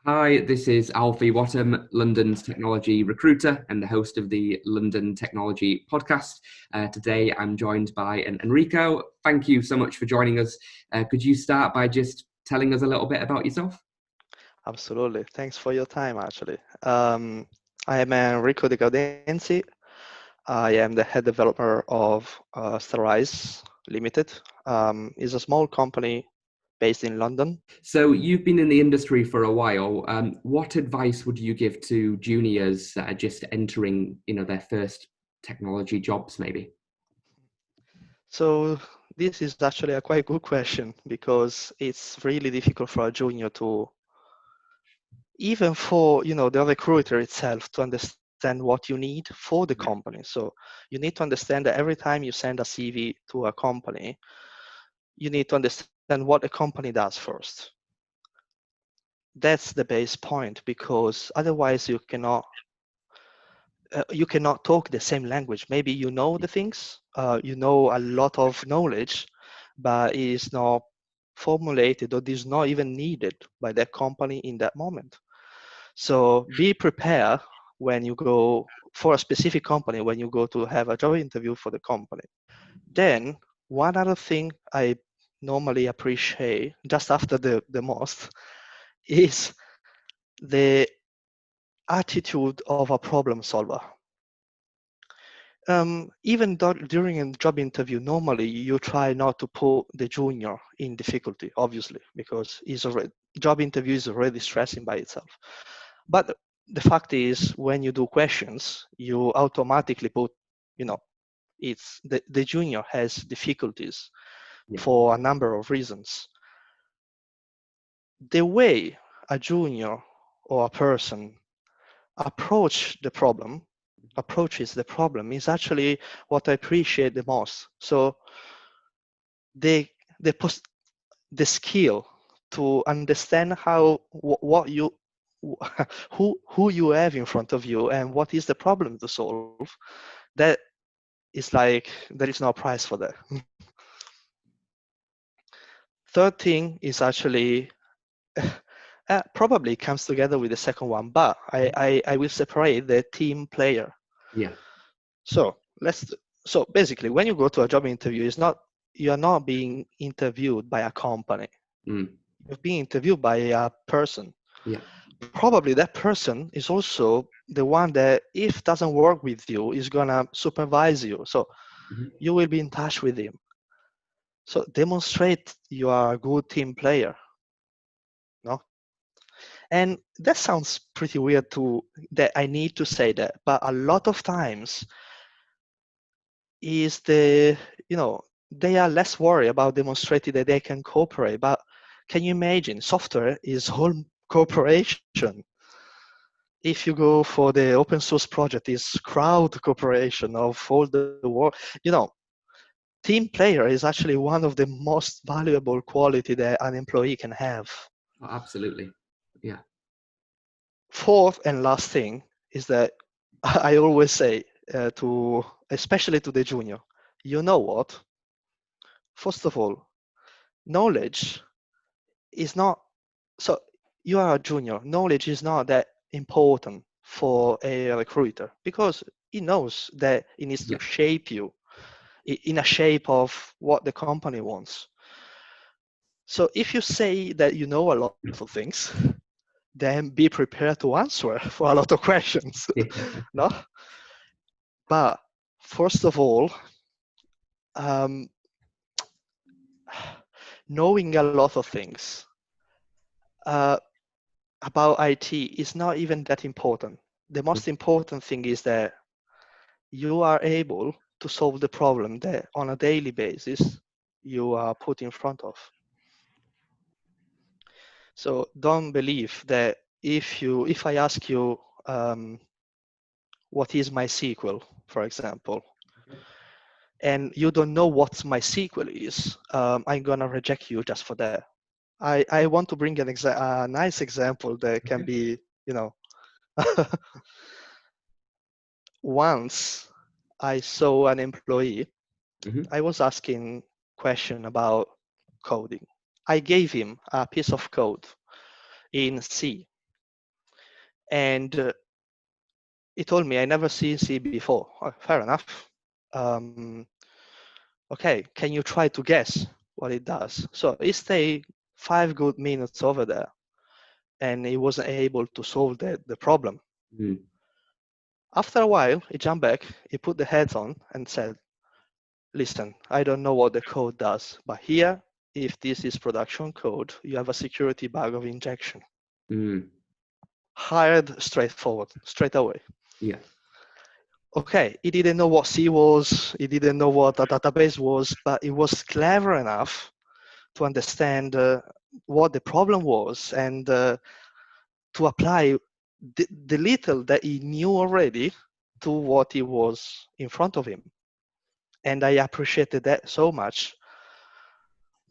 Hi, this is Alfie Whattam, London's technology recruiter and the host of the London Technology Podcast. Today I'm joined by Enrico. Thank you so much for joining us. Could you start by just telling us a little bit about yourself? Absolutely. Thanks for your time, actually. I am Enrico de Gaudenzi. I am the head developer of Sterilize Limited. It's a small company based in London. So you've been in the industry for a while. What advice would you give to juniors that are just entering, their first technology jobs, maybe? So this is actually a quite good question because it's really difficult for a junior to, even for the recruiter itself, to understand what you need for the Yeah. company. So you need to understand that every time you send a CV to a company, you need to understand what a company does first. That's the base point, because otherwise you cannot talk the same language. Maybe you know the things, you know a lot of knowledge, but it is not formulated or is not even needed by that company in that moment. So be prepared when you go for a specific company, when you go to have a job interview for the company. Then one other thing I normally appreciate just after the most is the attitude of a problem solver. Even though during a job interview, normally you try not to put the junior in difficulty, obviously, because job interview is already stressing by itself. But the fact is, when you do questions, you automatically put, you know, the junior has difficulties Yeah. for a number of reasons. The way a junior or a person approaches the problem is actually what I appreciate the most. So the the pos- the skill to understand what you who you have in front of you and what is the problem to solve, that is like there is no price for that. Third thing is actually probably comes together with the second one, but I will separate the team player. Yeah. So so basically, when you go to a job interview, it's not you are not being interviewed by a company. Mm. You're being interviewed by a person. Yeah. Probably that person is also the one that, if doesn't work with you, is gonna supervise you. So Mhm. you will be in touch with him. So demonstrate you are a good team player. No? And that sounds pretty weird to that I need to say that, but a lot of times is they are less worried about demonstrating that they can cooperate. But can you imagine, software is whole cooperation. If you go for the open source project, is crowd cooperation of all the work. Team player is actually one of the most valuable quality that an employee can have. Oh, absolutely. Yeah. Fourth and last thing is that I always say especially to the junior, you know what? First of all, knowledge is not so. You are a junior. Knowledge is not that important for a recruiter because he knows that he needs to Yeah. shape you in a shape of what the company wants. So if you say that you know a lot of things, then be prepared to answer for a lot of questions. No? But first of all, um, knowing a lot of things uh, about IT is not even that important. The most important thing is that you are able to solve the problem that on a daily basis you are put in front of. So don't believe that if I ask you what is MySQL, for example, and you don't know what MySQL is, I'm gonna reject you just for that. I want to bring a nice example that can Okay. be, you know, once I saw an employee, Hmm. I was asking question about coding. I gave him a piece of code in C. And he told me, I never seen C before. Oh, fair enough. Okay, can you try to guess what it does? So he stayed 5 good minutes over there, and he wasn't able to solve the problem. Mm. After a while, he jumped back, he put the heads on and said, listen, I don't know what the code does, but here, if this is production code, you have a security bug of injection. Mm. Hired straightforward, straight away. Yeah. Okay, he didn't know what C was, he didn't know what a database was, but he was clever enough to understand what the problem was and to apply the little that he knew already to what he was in front of him. And I appreciated that so much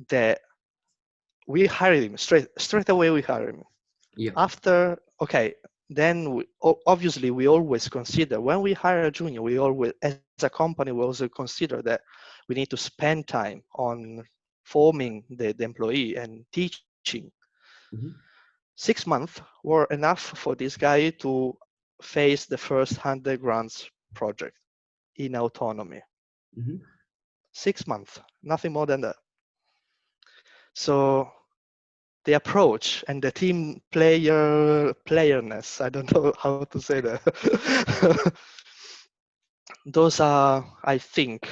that we hired him straight away. We hired him. Yeah. After, okay, then obviously we always consider when we hire a junior, we always, as a company, we also consider that we need to spend time on forming the employee and teaching. Mm-hmm. 6 months were enough for this guy to face the first 100 grants project in autonomy. Mm-hmm. 6 months, nothing more than that. So the approach and the team playerness, I don't know how to say that. Those are, I think,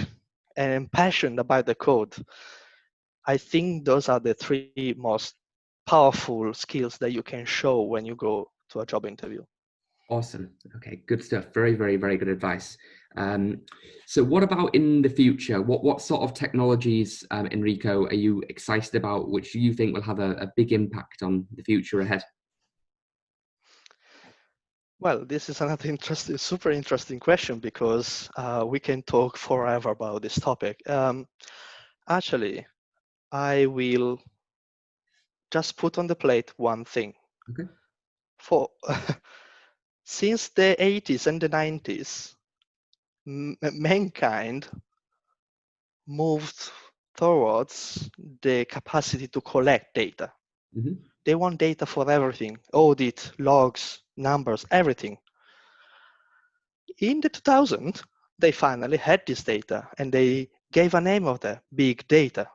and I'm passionate about the code. I think those are the three most powerful skills that you can show when you go to a job interview. Awesome. Okay, good stuff. Very, very, very good advice. So what about in the future? What sort of technologies, Enrico, are you excited about, which you think will have a big impact on the future ahead? Well, this is another super interesting question because we can talk forever about this topic. Actually, I will just put on the plate one thing. Okay. For since the 80s and the 90s, mankind moved towards the capacity to collect data. Mm-hmm. They want data for everything, audit, logs, numbers, everything. In the 2000s, they finally had this data and they gave a name of that, big data.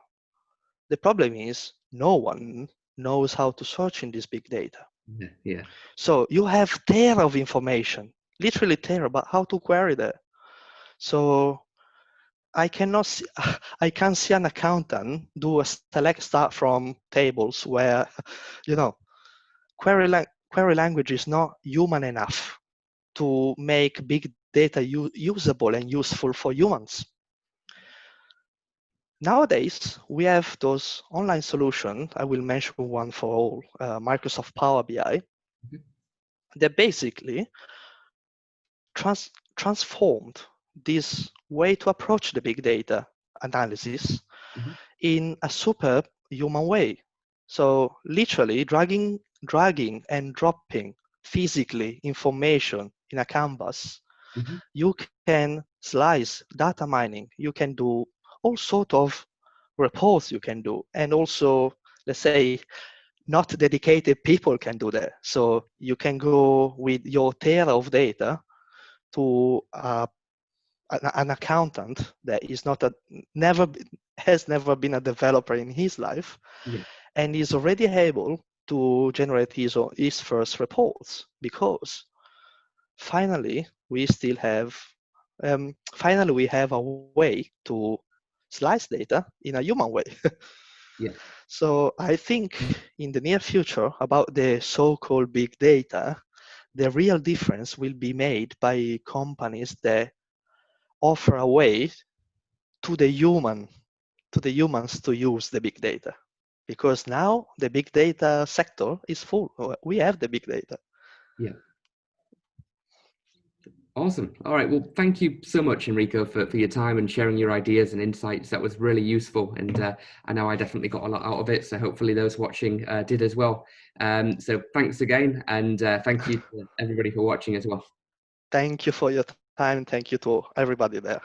The problem is no one knows how to search in this big data. Yeah. Yeah. So you have tera of information, literally tera, but how to query that? So I cannot see, I can't see an accountant do a select start from tables where, you know, query language is not human enough to make big data usable and useful for humans. Nowadays, we have those online solutions. I will mention one for all, Microsoft Power BI, Mm-hmm. that basically transformed this way to approach the big data analysis Mm-hmm. in a superb human way. So literally dragging and dropping physically information in a canvas, Mm-hmm. you can slice data mining, you can do all sort of reports you can do, and also, let's say, not dedicated people can do that. So you can go with your tera of data to an accountant that is not a never has never been a developer in his life, Yeah. and is already able to generate his first reports because finally we still have finally we have a way to slice data in a human way. Yeah. So I think in the near future about the so-called big data, the real difference will be made by companies that offer a way to the humans to use the big data, because now the big data sector is full. We have the big data. Yeah. Awesome. All right. Well, thank you so much, Enrico, for your time and sharing your ideas and insights. That was really useful. And I know I definitely got a lot out of it. So hopefully those watching did as well. So thanks again. And thank you to everybody for watching as well. Thank you for your time. Thank you to everybody there.